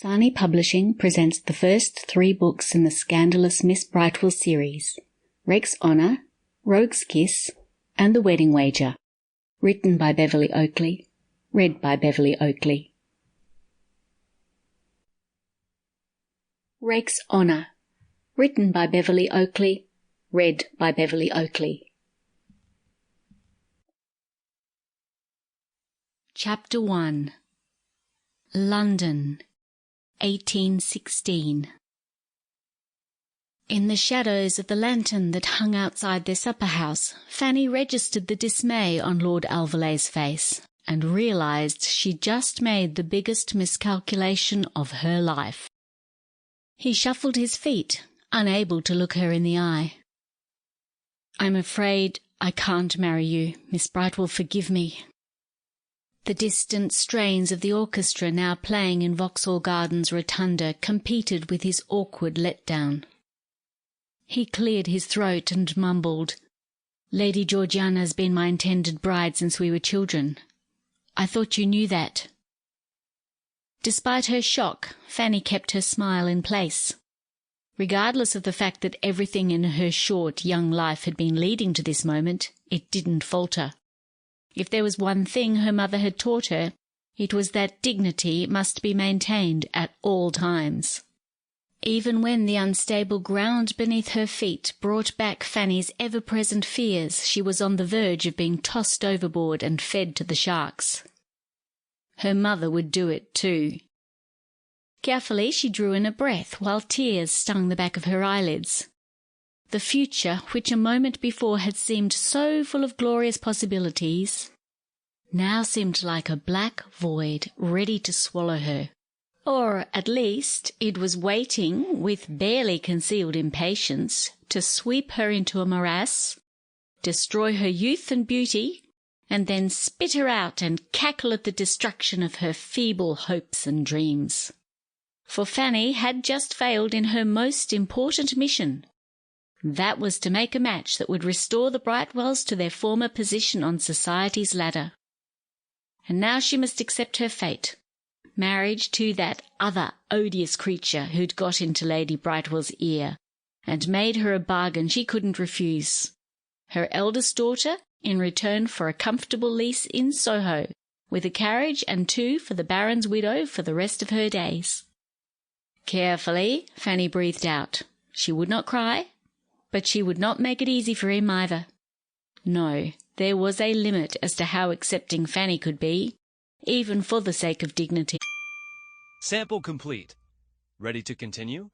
Fanny Publishing presents the first 3 books in the Scandalous Miss Brightwells series, Rake's Honour, Rogue's Kiss, and The Wedding Wager, written by Beverley Oakley, read by Beverley Oakley. Rake's Honour, written by Beverley Oakley, read by Beverley Oakley. Chapter 1. London, 1816. In the shadows of the lantern that hung outside their supper-house, Fanny registered the dismay on Lord Alverley's face, and realised she'd just made the biggest miscalculation of her life. He shuffled his feet, unable to look her in the eye. "I'm afraid I can't marry you, Miss Brightwell, forgive me." The distant strains of the orchestra now playing in Vauxhall Gardens rotunda competed with his awkward letdown. He cleared his throat and mumbled, "Lady Georgiana's been my intended bride since we were children. I thought you knew that." Despite her shock, Fanny kept her smile in place. Regardless of the fact that everything in her short young life had been leading to this moment, it didn't falter. If there was one thing her mother had taught her, it was that dignity must be maintained at all times. Even when the unstable ground beneath her feet brought back Fanny's ever-present fears, she was on the verge of being tossed overboard and fed to the sharks. Her mother would do it too. Carefully she drew in a breath while tears stung the back of her eyelids. The future, which a moment before had seemed so full of glorious possibilities, now seemed like a black void ready to swallow her. Or, at least, it was waiting, with barely concealed impatience, to sweep her into a morass, destroy her youth and beauty, and then spit her out and cackle at the destruction of her feeble hopes and dreams. For Fanny had just failed in her most important mission. That was to make a match that would restore the Brightwells to their former position on society's ladder. And now she must accept her fate, marriage to that other odious creature who'd got into Lady Brightwell's ear, and made her a bargain she couldn't refuse. Her eldest daughter, in return for a comfortable lease in Soho, with a carriage and 2 for the Baron's widow for the rest of her days. Carefully, Fanny breathed out. She would not cry, but she would not make it easy for him either. No, there was a limit as to how accepting Fanny could be, even for the sake of dignity. Sample complete. Ready to continue?